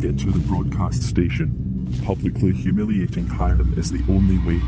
get to the broadcast station. Publicly humiliating Hiram is the only way.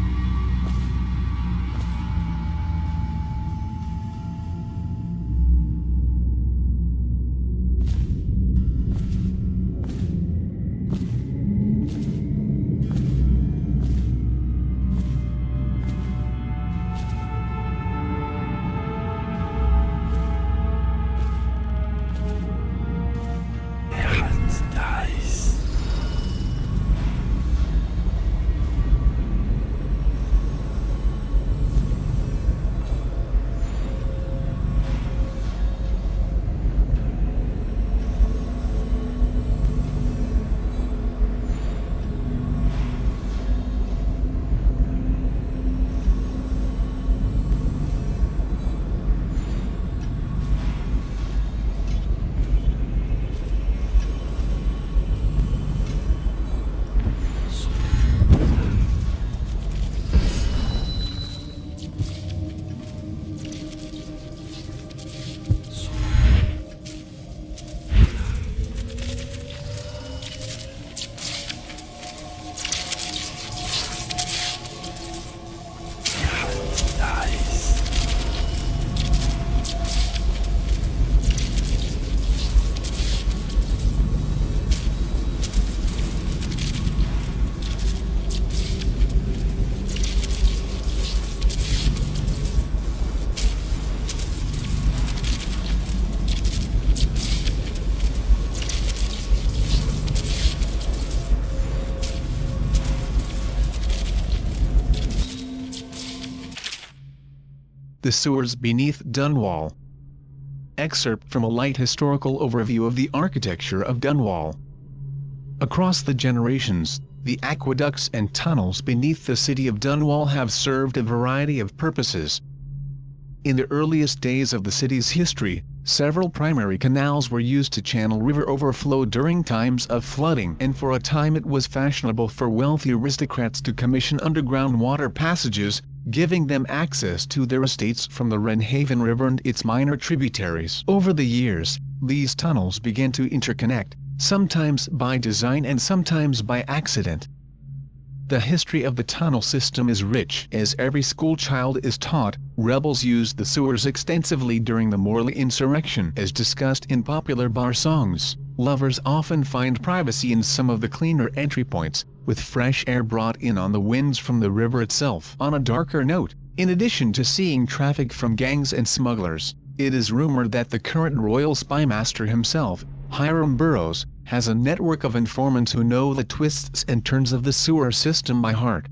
The sewers beneath Dunwall. Excerpt from a light historical overview of the architecture of Dunwall. Across the generations, the aqueducts and tunnels beneath the city of Dunwall have served a variety of purposes. In the earliest days of the city's history, several primary canals were used to channel river overflow during times of flooding, and for a time it was fashionable for wealthy aristocrats to commission underground water passages, giving them access to their estates from the Wrenhaven River and its minor tributaries. Over the years, these tunnels began to interconnect, sometimes by design and sometimes by accident. The history of the tunnel system is rich. As every schoolchild is taught, rebels used the sewers extensively during the Morley insurrection. As discussed in popular bar songs, lovers often find privacy in some of the cleaner entry points, with fresh air brought in on the winds from the river itself. On a darker note, in addition to seeing traffic from gangs and smugglers, it is rumored that the current royal spymaster himself, Hiram Burrows, has a network of informants who know the twists and turns of the sewer system by heart.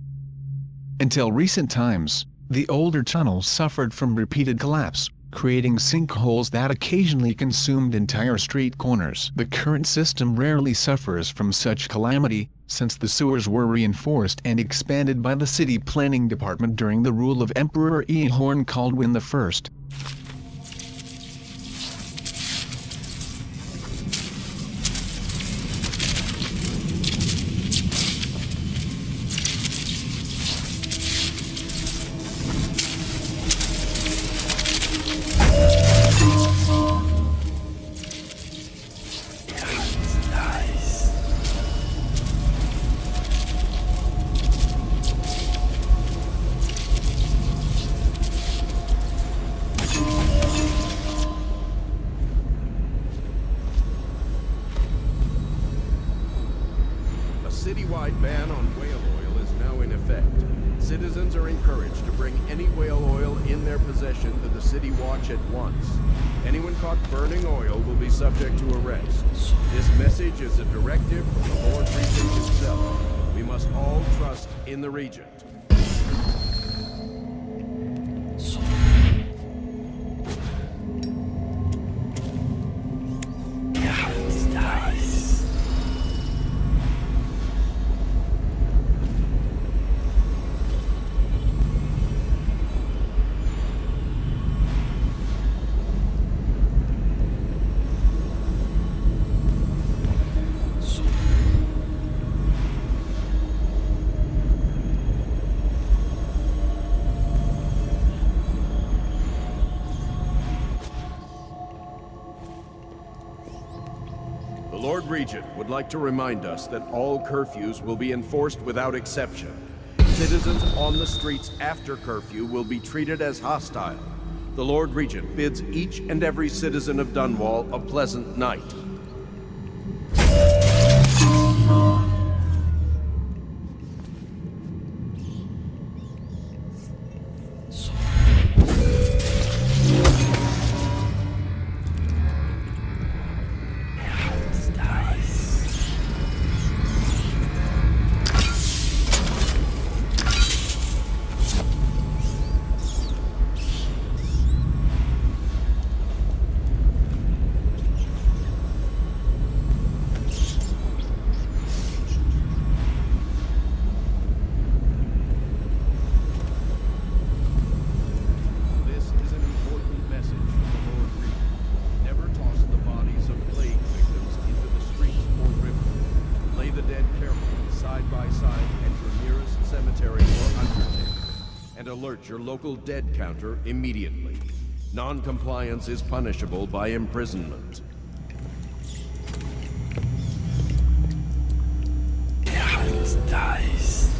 Until recent times, the older tunnels suffered from repeated collapse, creating sinkholes that occasionally consumed entire street corners. The current system rarely suffers from such calamity, since the sewers were reinforced and expanded by the city planning department during the rule of Emperor Ehorn Kaldwin I. Citywide ban on whale oil is now in effect. Citizens are encouraged to bring any whale oil in their possession to the City Watch at once. Anyone caught burning oil will be subject to arrest. This message is a directive from the Lord Regent himself. We must all trust in the Regent. Lord Regent would like to remind us that all curfews will be enforced without exception. Citizens on the streets after curfew will be treated as hostile. The Lord Regent bids each and every citizen of Dunwall a pleasant night. Alert your local dead counter immediately. Non-compliance is punishable by imprisonment. Dice.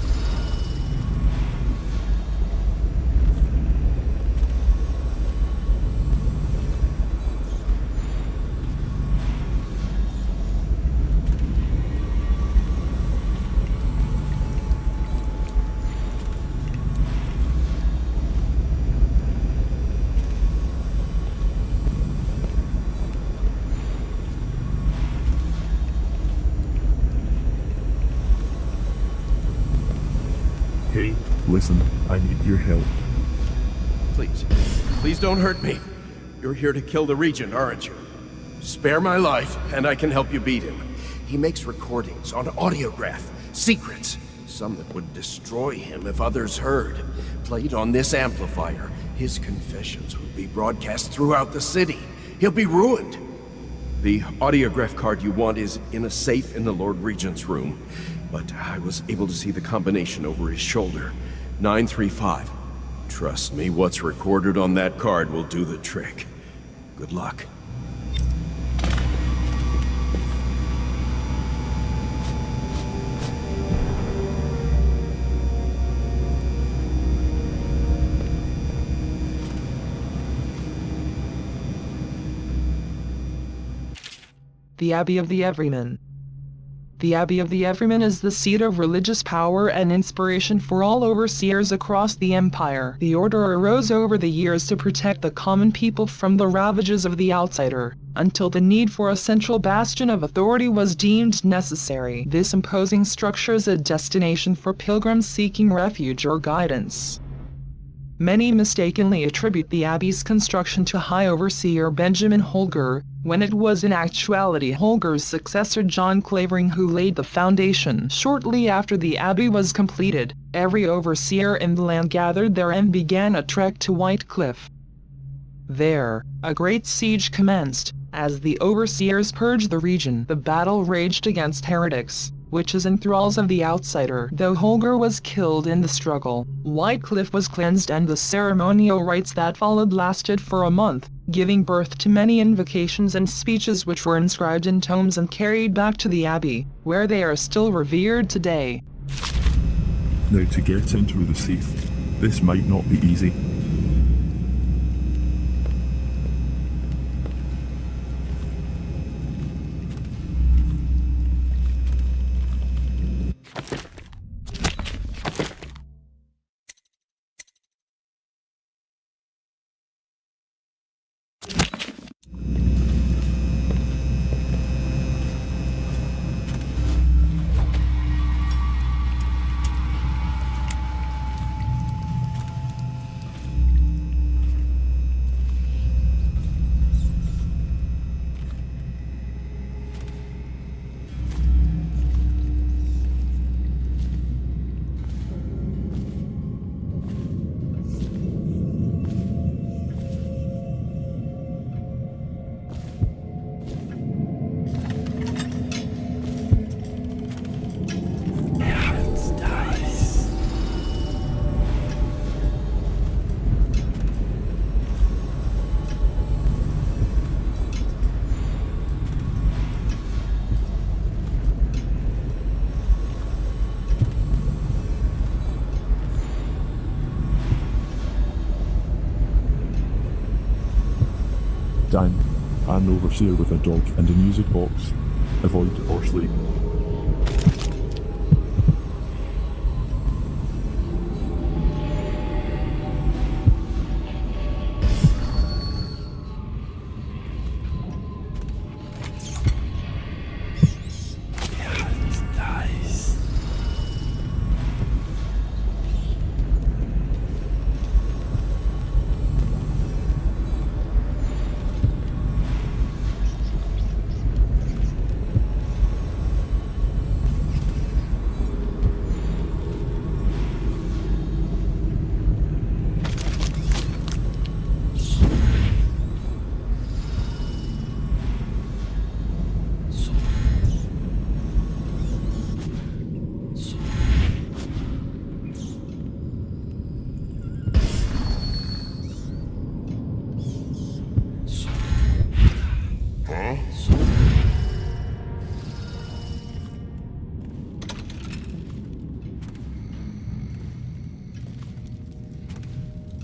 Hey, listen, I need your help. Please don't hurt me. You're here to kill the Regent, aren't you? Spare my life, and I can help you beat him. He makes recordings on audiograph, secrets, some that would destroy him if others heard. Played on this amplifier, his confessions would be broadcast throughout the city. He'll be ruined. The audiograph card you want is in a safe in the Lord Regent's room, but I was able to see the combination over his shoulder. 935. Trust me, what's recorded on that card will do the trick. Good luck. The Abbey of the Everyman. The Abbey of the Everyman is the seat of religious power and inspiration for all overseers across the Empire. The order arose over the years to protect the common people from the ravages of the outsider, until the need for a central bastion of authority was deemed necessary. This imposing structure is a destination for pilgrims seeking refuge or guidance. Many mistakenly attribute the Abbey's construction to High Overseer Benjamin Holger, when it was in actuality Holger's successor John Clavering who laid the foundation. Shortly after the Abbey was completed, every overseer in the land gathered there and began a trek to White Cliff. There, a great siege commenced. As the overseers purged the region, the battle raged against heretics, witches and thralls of the outsider. Though Holger was killed in the struggle, White Cliff was cleansed and the ceremonial rites that followed lasted for a month, giving birth to many invocations and speeches which were inscribed in tomes and carried back to the Abbey, where they are still revered today. Now to get into the safe, this might not be easy. Dan, an overseer with a dog and a music box. Avoid or sleep.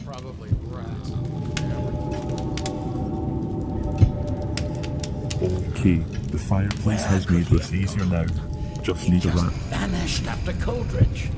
Probably rats. Okay, the fireplace has made this easier now. Just need a rat. Vanished after Coldridge.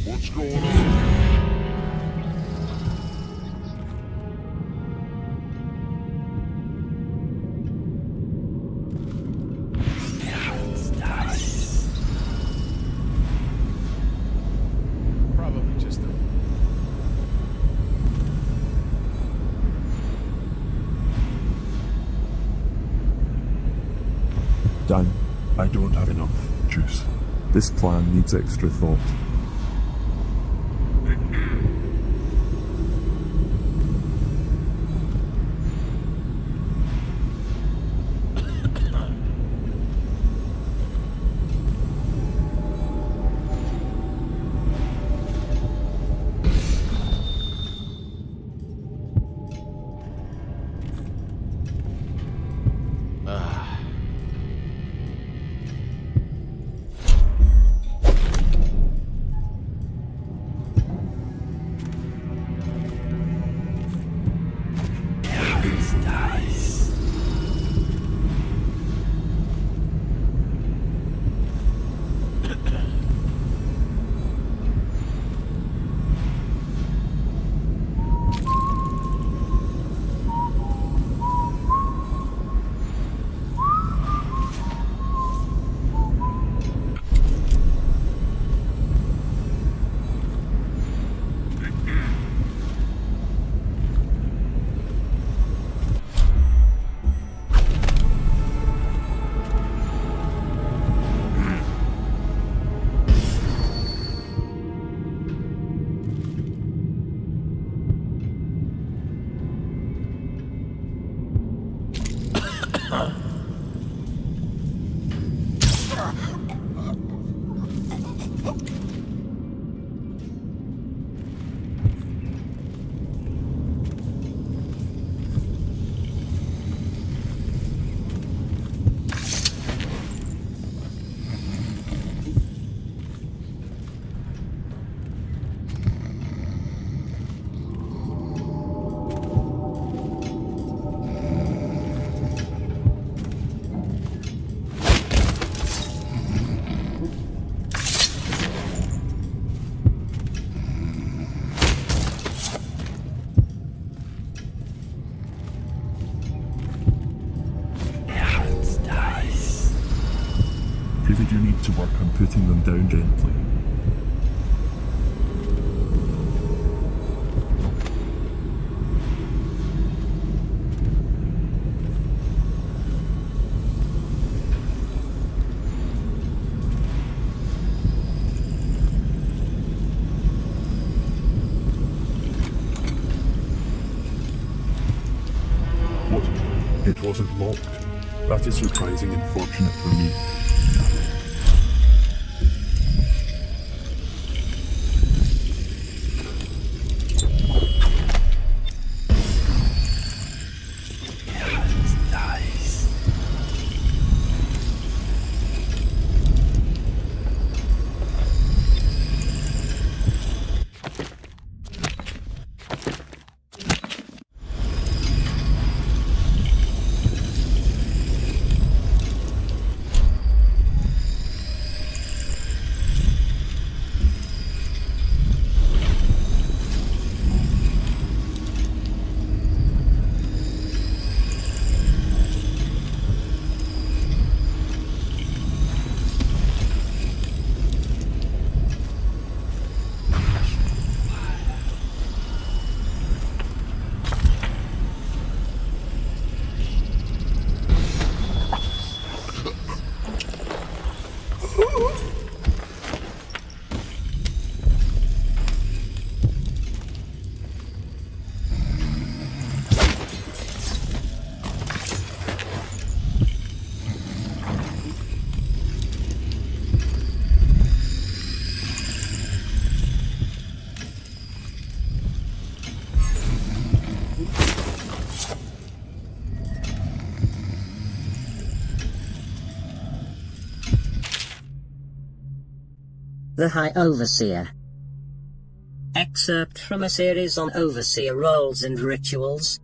What's going on? Probably just a... Dan, I don't have enough juice. This plan needs extra thought. really do need to work on putting them down gently. What? It wasn't locked. That is surprising and fortunate for me. The High Overseer. Excerpt from a series on overseer roles and rituals.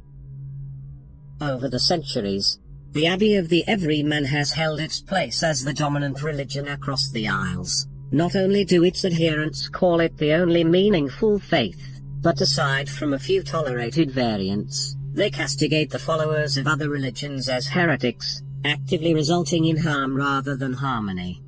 Over the centuries, the Abbey of the Everyman has held its place as the dominant religion across the Isles. Not only do its adherents call it the only meaningful faith, but aside from a few tolerated variants, they castigate the followers of other religions as heretics, actively resulting in harm rather than harmony.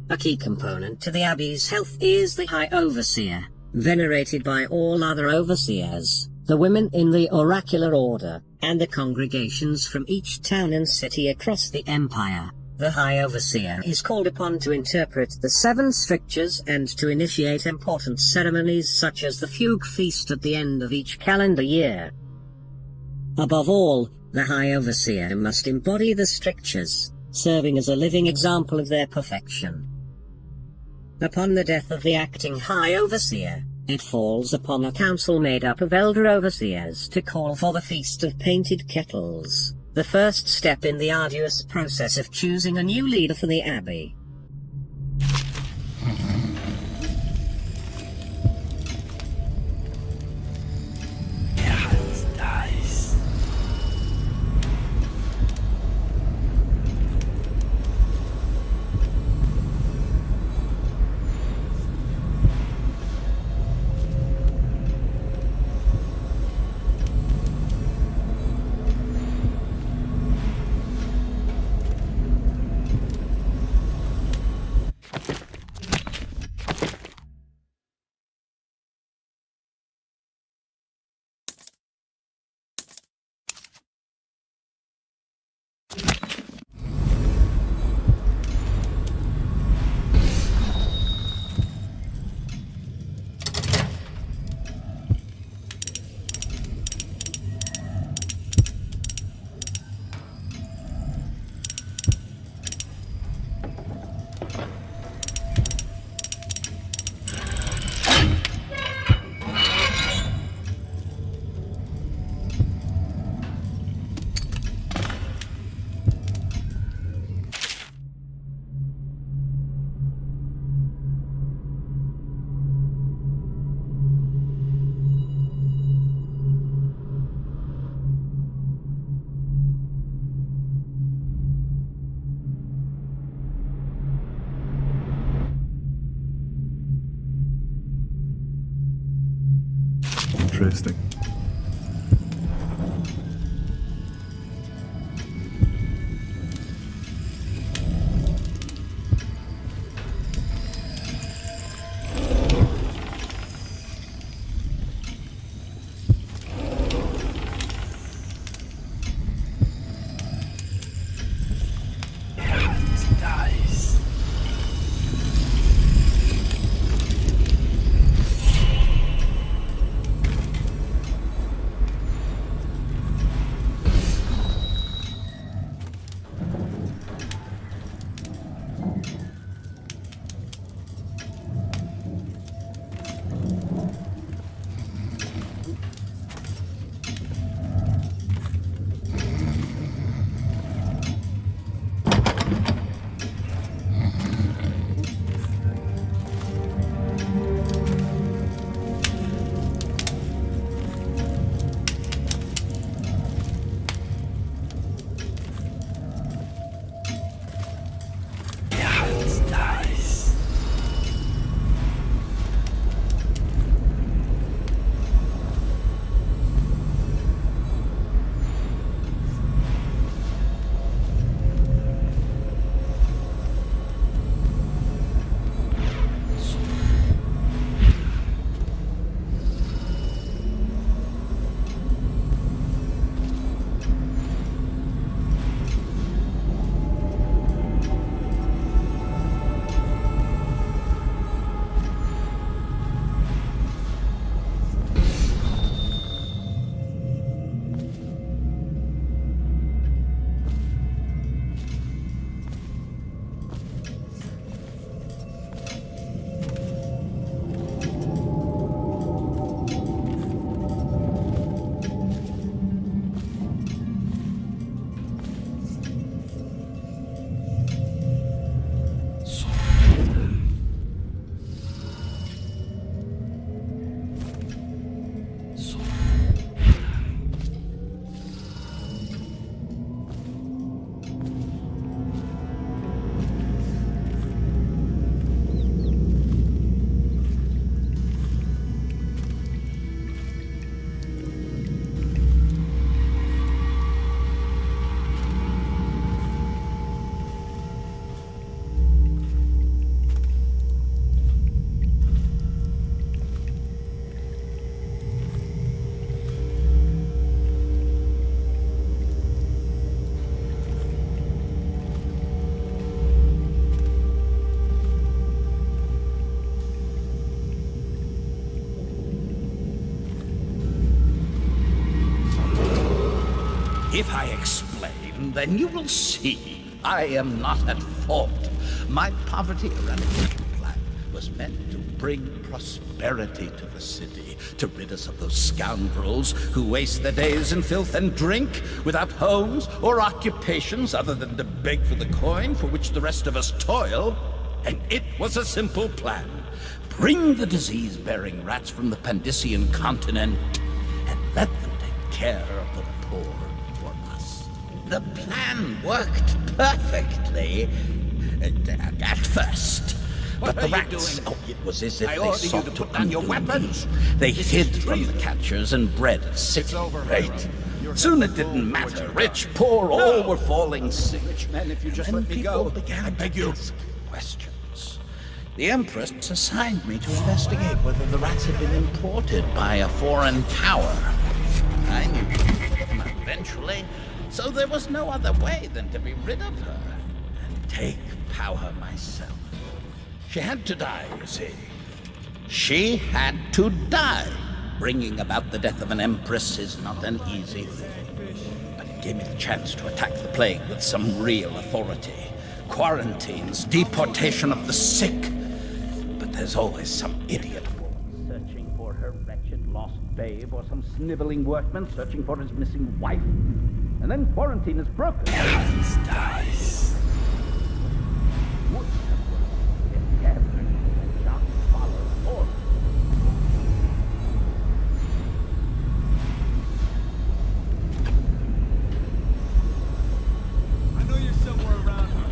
A key component to the Abbey's health is the High Overseer, venerated by all other overseers, the women in the oracular order, and the congregations from each town and city across the Empire. The High Overseer is called upon to interpret the 7 strictures and to initiate important ceremonies such as the Fugue Feast at the end of each calendar year. Above all, the High Overseer must embody the strictures, serving as a living example of their perfection. Upon the death of the acting High Overseer, it falls upon a council made up of elder overseers to call for the Feast of Painted Kettles, the first step in the arduous process of choosing a new leader for the Abbey. Interesting. time, then you will see I am not at fault. My poverty eradication plan was meant to bring prosperity to the city, to rid us of those scoundrels who waste their days in filth and drink, without homes or occupations other than to beg for the coin for which the rest of us toil. And it was a simple plan. Bring the disease-bearing rats from the Pandician continent and let them take care of the poor for us. The plan worked perfectly at first. But the rats, it was as if they sought to put down your weapons. They hid from the catchers and bred at city rate. Soon it didn't matter. Rich, poor, all were falling sick. Rich men, if you just let me go, I beg you. Questions. The Empress assigned me to investigate whether the rats had been imported by a foreign power. I knew them eventually, so there was no other way than to be rid of her and take power myself. She had to die, you see. She had to die. Bringing about the death of an Empress is not an easy thing. But it gave me the chance to attack the plague with some real authority. Quarantines, deportation of the sick. But there's always some idiot woman searching for her wretched lost babe, or some sniveling workman searching for his missing wife. And then quarantine is broken. Dies. Would have worked if everyone had just followed orders. I know you're somewhere around here.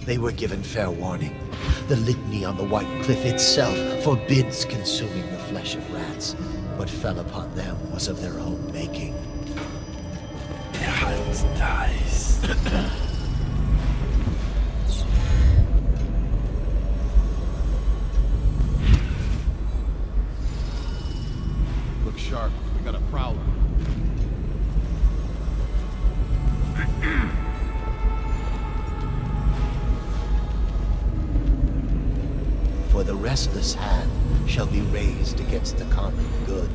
They were given fair warning. The litany on the White Cliff itself forbids consuming the flesh of rats. What fell upon them was of their own making. Der Hals dies. Look sharp. We got a prowler. For the restless hand shall be raised against the common good.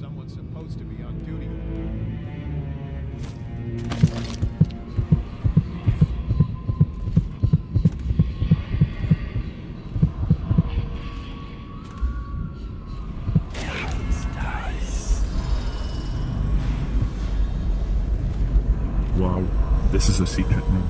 Someone's supposed to be on duty. Der Hals dies. Wow, this is a secret room.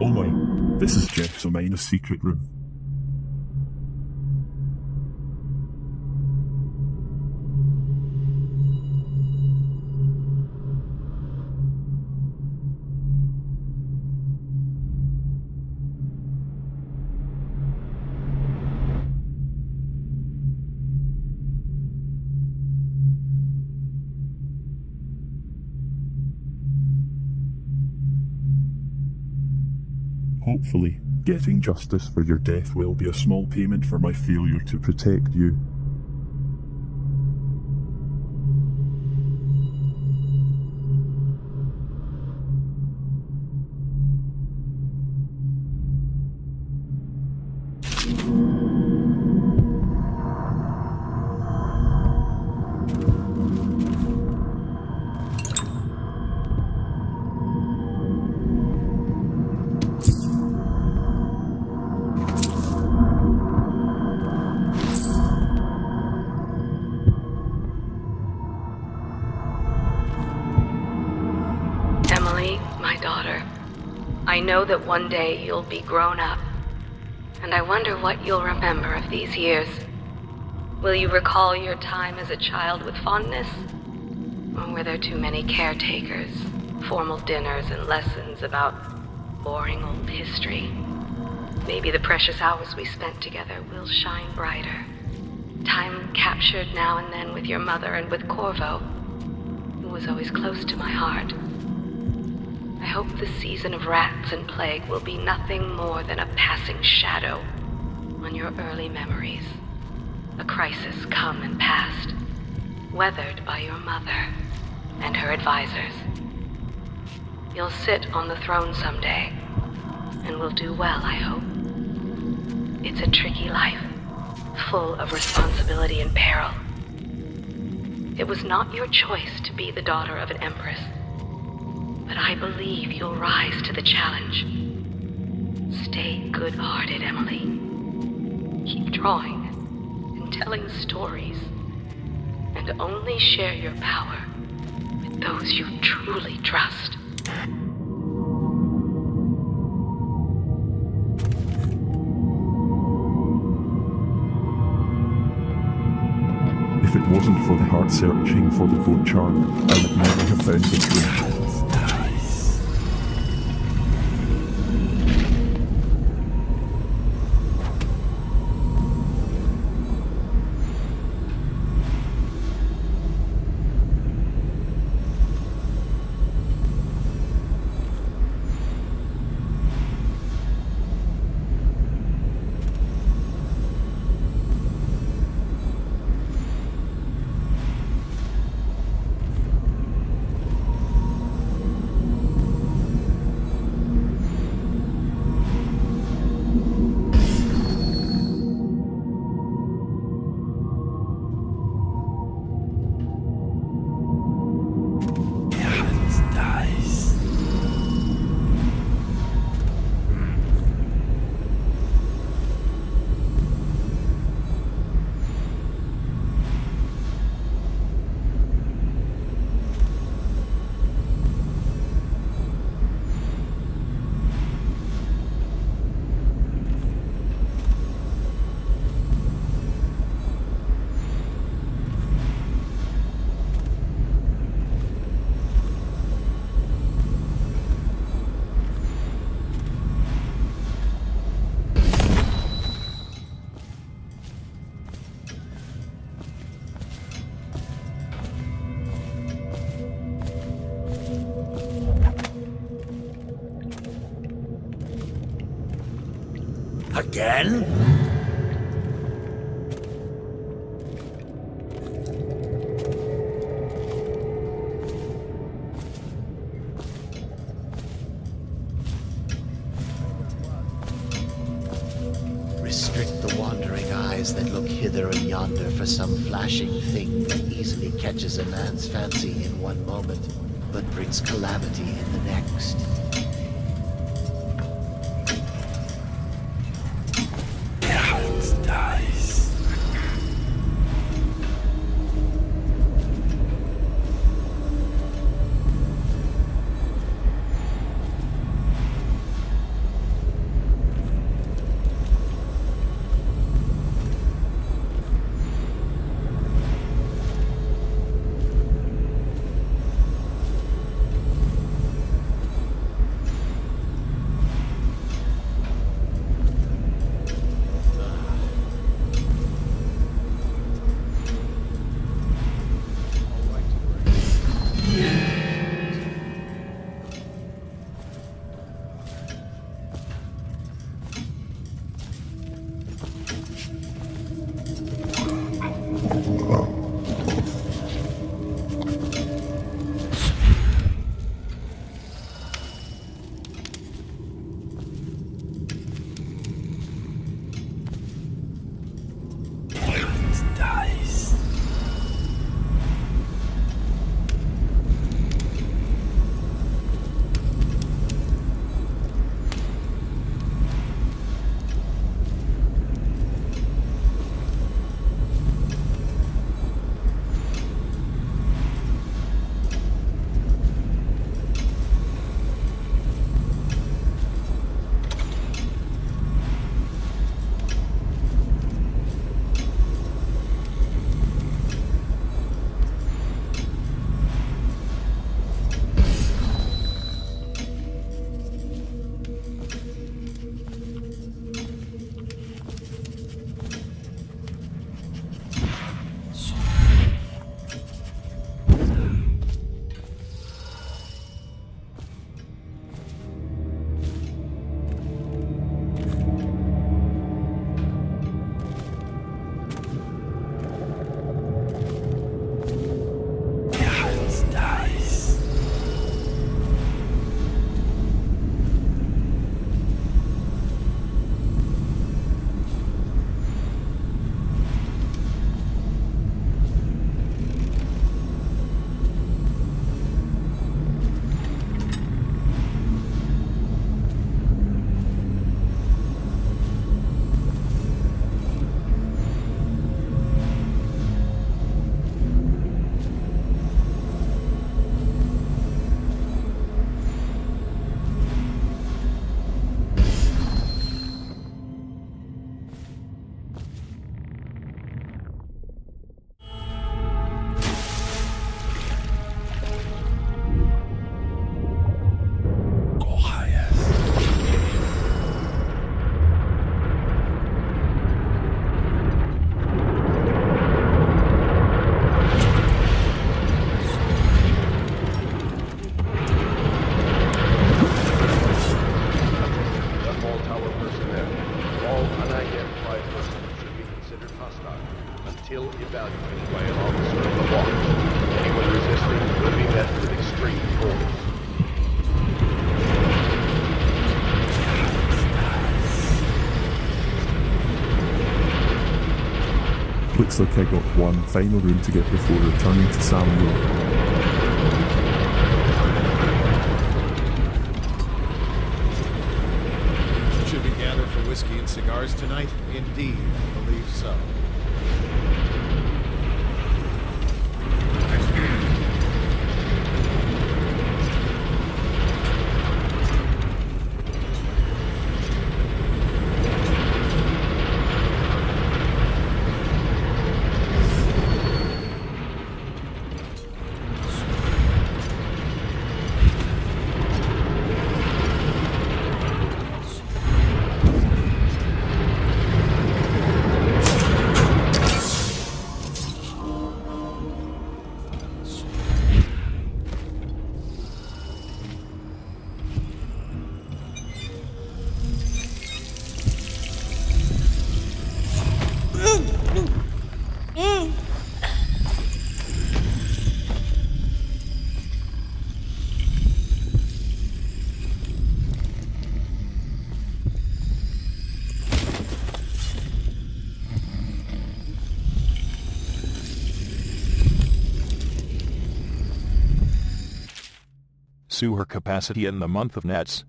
Oh my, this is Jeff's Omina's secret room. Hopefully, getting justice for your death will be a small payment for my failure to protect you. I know that one day you'll be grown up, and I wonder what you'll remember of these years. Will you recall your time as a child with fondness? Or were there too many caretakers, formal dinners, and lessons about boring old history? Maybe the precious hours we spent together will shine brighter. Time captured now and then with your mother and with Corvo, who was always close to my heart. I hope the season of rats and plague will be nothing more than a passing shadow on your early memories. A crisis come and past, weathered by your mother and her advisors. You'll sit on the throne someday, and will do well, I hope. It's a tricky life, full of responsibility and peril. It was not your choice to be the daughter of an empress, but I believe you'll rise to the challenge. Stay good-hearted, Emily. Keep drawing and telling stories, and only share your power with those you truly trust. If it wasn't for the heart searching for the code charm, I would never have found this room. Again? Restrict the wandering eyes that look hither and yonder for some flashing thing that easily catches a man's fancy in one moment, but brings calamity in the next. Dice. Looks like I got one final room to get before returning to Samuel. Should we gather for whiskey and cigars tonight? Indeed, I believe so. sewer capacity in the month of Nets.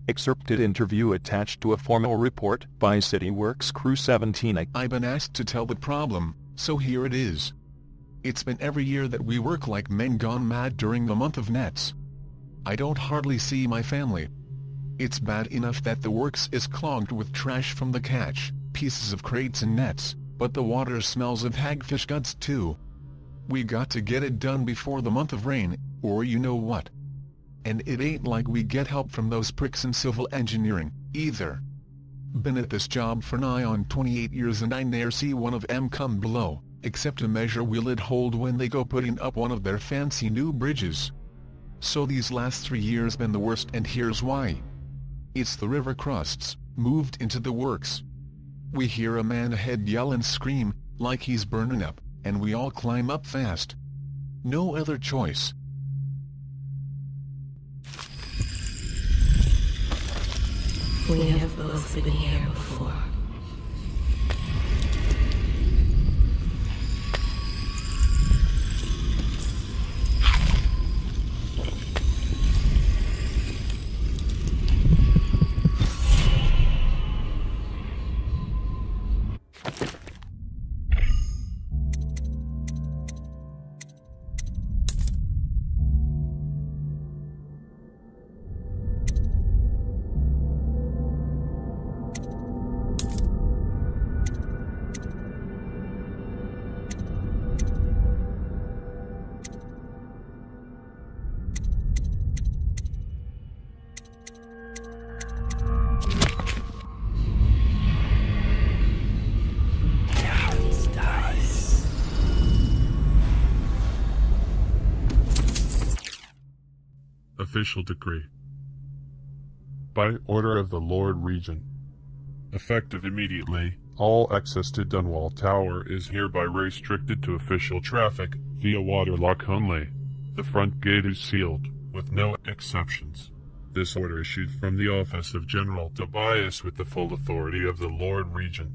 Excerpted interview attached to a formal report by CityWorks Crew 17. I've been asked to tell the problem, so here it is. It's been every year that we work like men gone mad during the month of Nets. I don't hardly see my family. It's bad enough that the works is clogged with trash from the catch, pieces of crates and nets, but the water smells of hagfish guts too. We got to get it done before the month of rain, or you know what. And it ain't like we get help from those pricks in civil engineering, either. Been at this job for nigh on 28 years and I ne'er see one of 'em come below, except to measure will it hold when they go putting up one of their fancy new bridges. So these last 3 years been the worst, and here's why. It's the river crusts, moved into the works. We hear a man ahead yell and scream, like he's burning up, and we all climb up fast. No other choice. We have both been here before. Official decree. By order of the Lord Regent, effective immediately, all access to Dunwall Tower is hereby restricted to official traffic via waterlock only. The front gate is sealed, with no exceptions. This order issued from the office of General Tobias with the full authority of the Lord Regent.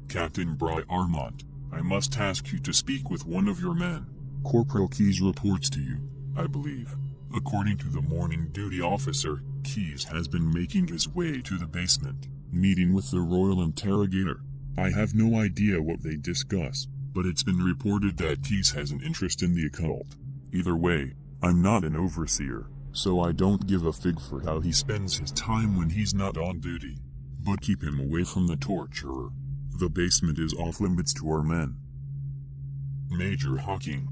Captain Bry Armont, I must ask you to speak with one of your men. Corporal Keyes reports to you, I believe. According to the morning duty officer, Keyes has been making his way to the basement, meeting with the Royal Interrogator. I have no idea what they discuss, but it's been reported that Keyes has an interest in the occult. Either way, I'm not an overseer, so I don't give a fig for how he spends his time when he's not on duty. But keep him away from the torturer. The basement is off limits to our men. Major Hawking.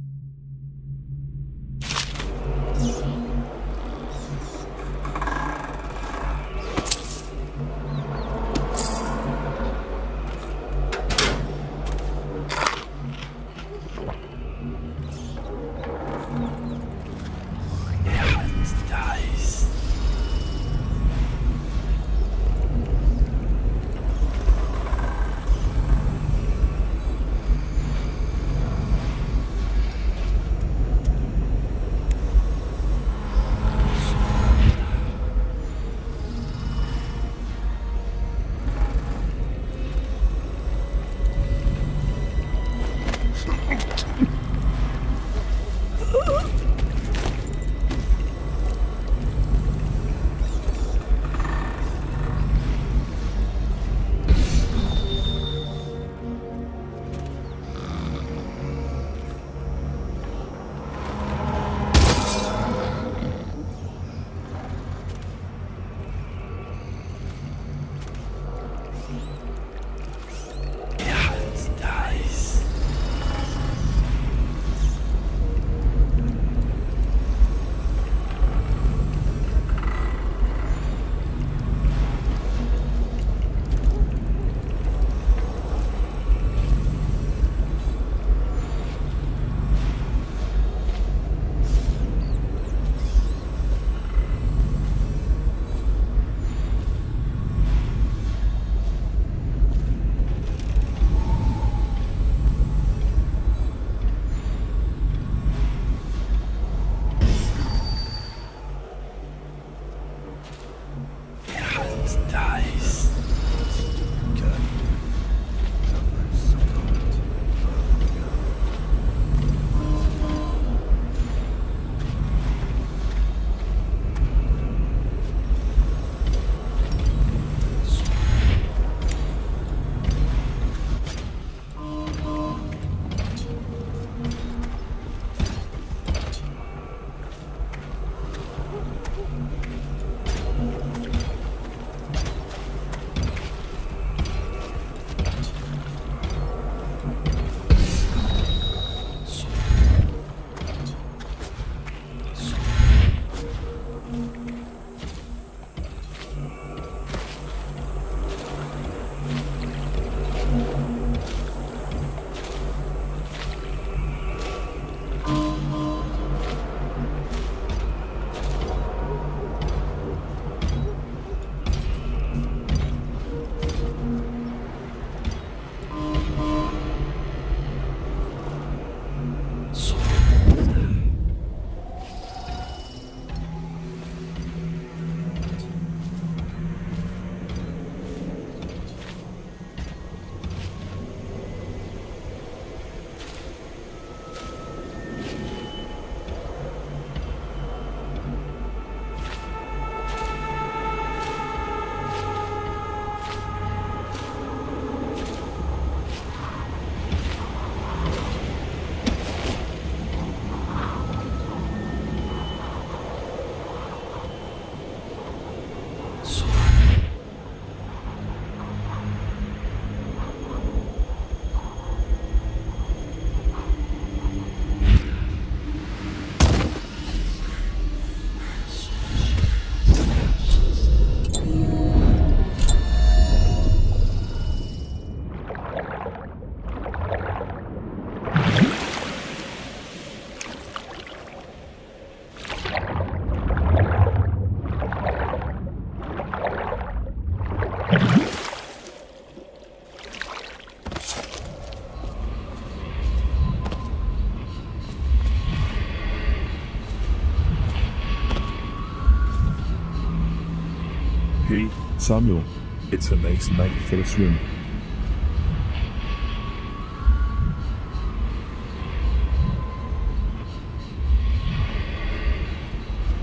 Hey, Samuel. It's a nice night for a swim.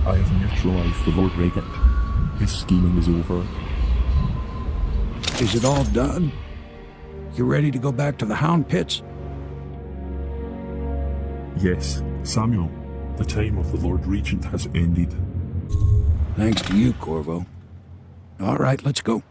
I have neutralized the Lord Regent. His scheming is over. Is it all done? You ready to go back to the Hound Pits? Yes, Samuel. The time of the Lord Regent has ended. Thanks to you, Corvo. All right, let's go.